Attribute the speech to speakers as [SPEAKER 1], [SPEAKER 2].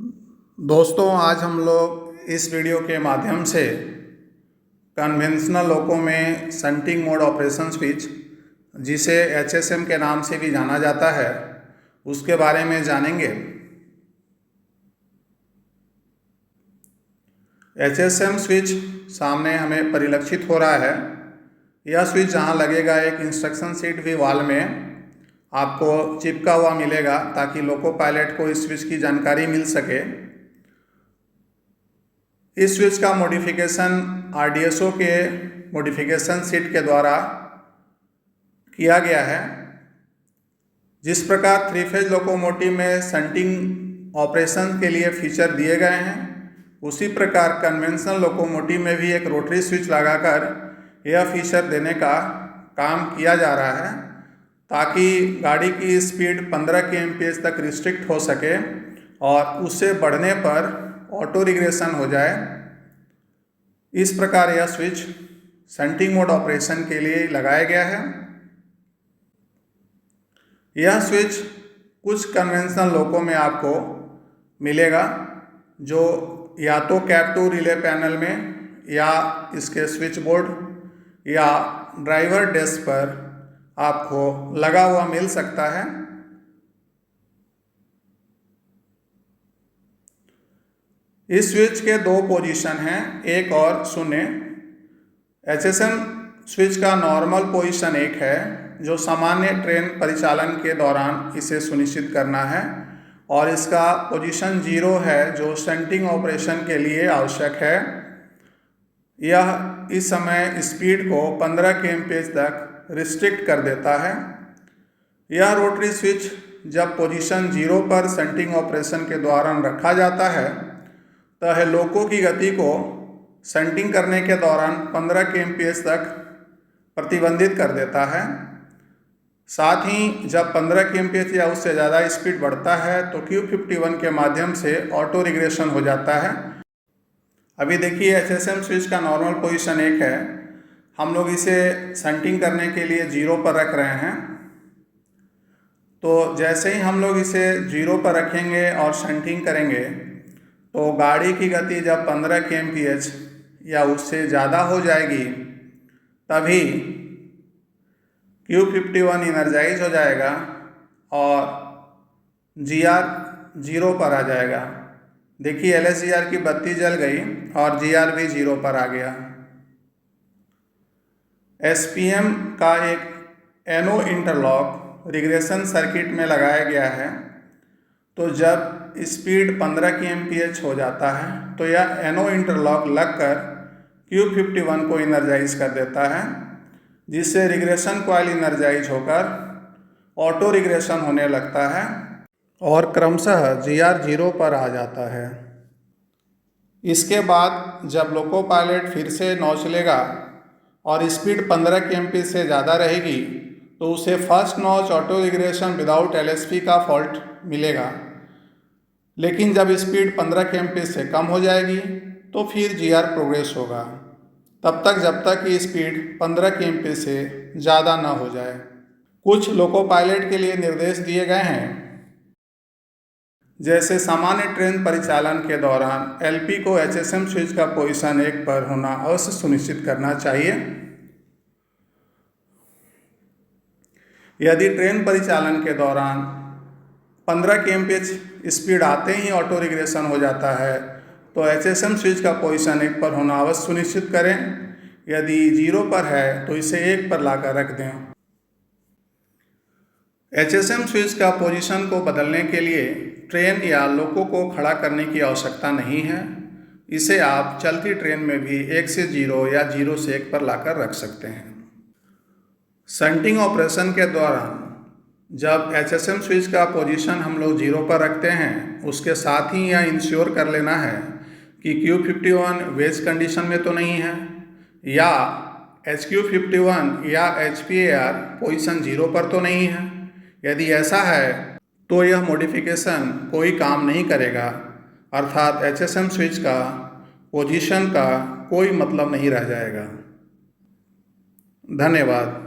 [SPEAKER 1] दोस्तों, आज हम लोग इस वीडियो के माध्यम से कन्वेंशनल लोको में शंटिंग मोड ऑपरेशन स्विच, जिसे HSM के नाम से भी जाना जाता है, उसके बारे में जानेंगे। HSM स्विच सामने हमें परिलक्षित हो रहा है। यह स्विच जहां लगेगा, एक इंस्ट्रक्शन शीट भी वॉल में आपको चिपका हुआ मिलेगा, ताकि लोको पायलट को इस स्विच की जानकारी मिल सके। इस स्विच का मॉडिफिकेशन RDSO के मॉडिफिकेशन सीट के द्वारा किया गया है। जिस प्रकार 3 फेज लोकोमोटिव में शंटिंग ऑपरेशन के लिए फीचर दिए गए हैं, उसी प्रकार कन्वेंशनल लोकोमोटिव में भी एक रोटरी स्विच लगाकर यह फीचर देने का काम किया जा रहा है, ताकि गाड़ी की स्पीड 15 kmph तक रिस्ट्रिक्ट हो सके और उससे बढ़ने पर ऑटो रिग्रेशन हो जाए। इस प्रकार यह स्विच शंटिंग मोड ऑपरेशन के लिए लगाया गया है। यह स्विच कुछ कन्वेंशनल लोको में आपको मिलेगा, जो या तो कैप टू रिले पैनल में या इसके स्विच बोर्ड या ड्राइवर डेस्क पर आपको लगा हुआ मिल सकता है। इस स्विच के 2 पोजीशन हैं, 1 और 0। HSM स्विच का नॉर्मल पोजीशन 1 है, जो सामान्य ट्रेन परिचालन के दौरान इसे सुनिश्चित करना है, और इसका पोजीशन 0 है, जो शंटिंग ऑपरेशन के लिए आवश्यक है। यह इस समय स्पीड को 15 kmph तक रिस्ट्रिक्ट कर देता है। यह रोटरी स्विच जब पोजीशन 0 पर शंटिंग ऑपरेशन के दौरान रखा जाता है, तो लोको की गति को शंटिंग करने के दौरान 15 kmph तक प्रतिबंधित कर देता है। साथ ही जब 15 kmph या उससे ज़्यादा स्पीड बढ़ता है, तो Q51 के माध्यम से ऑटो रिग्रेशन हो जाता है। अभी देखिए, HSM स्विच का नॉर्मल पोजीशन 1 है। हम लोग इसे शंटिंग करने के लिए 0 पर रख रहे हैं। तो जैसे ही हम लोग इसे 0 पर रखेंगे और शंटिंग करेंगे, तो गाड़ी की गति जब 15 kmph या उससे ज़्यादा हो जाएगी, तभी Q51 इनर्जाइज हो जाएगा और GR 0 पर आ जाएगा। देखिए, LSGR की बत्ती जल गई और GR भी 0 पर आ गया। SPM का एक NO इंटरलॉक रिग्रेशन सर्किट में लगाया गया है। तो जब स्पीड 15 kmph हो जाता है, तो यह NO इंटरलॉक लगकर Q51 को इनर्जाइज कर देता है, जिससे रिग्रेशन कॉइल इनर्जाइज होकर ऑटो रिग्रेशन होने लगता है और क्रमशः GR 0 पर आ जाता है। इसके बाद जब लोको पायलट फिर से नौ चलेगा और स्पीड 15 kmph से ज़्यादा रहेगी, तो उसे first notch auto regression without LSP का फॉल्ट मिलेगा। लेकिन जब स्पीड 15 kmph से कम हो जाएगी, तो फिर GR प्रोग्रेस होगा, तब तक जब तक कि स्पीड 15 kmph से ज़्यादा न हो जाए। कुछ लोको पायलट के लिए निर्देश दिए गए हैं, जैसे सामान्य ट्रेन परिचालन के दौरान LP को HSM स्विच का पोजीशन 1 पर होना अवश्य सुनिश्चित करना चाहिए। यदि ट्रेन परिचालन के दौरान 15 kmph स्पीड आते ही ऑटो रिग्रेशन हो जाता है, तो HSM स्विच का पोजीशन 1 पर होना अवश्य सुनिश्चित करें। यदि 0 पर है, तो इसे 1 पर लाकर रख दें। HSM स्विच का पोजीशन को बदलने के लिए ट्रेन या लोको को खड़ा करने की आवश्यकता नहीं है। इसे आप चलती ट्रेन में भी 1 से 0 या 0 से 1 पर लाकर रख सकते हैं। शंटिंग ऑपरेशन के दौरान जब HSM स्विच का पोजीशन हम लोग 0 पर रखते हैं, उसके साथ ही यह इंश्योर कर लेना है कि Q51 वेज कंडीशन में तो नहीं है, या HQ51 या HPAR पोजीशन 0 पर तो नहीं है। यदि ऐसा है, तो यह मॉडिफिकेशन कोई काम नहीं करेगा, अर्थात HSM स्विच का पोजीशन का कोई मतलब नहीं रह जाएगा। धन्यवाद।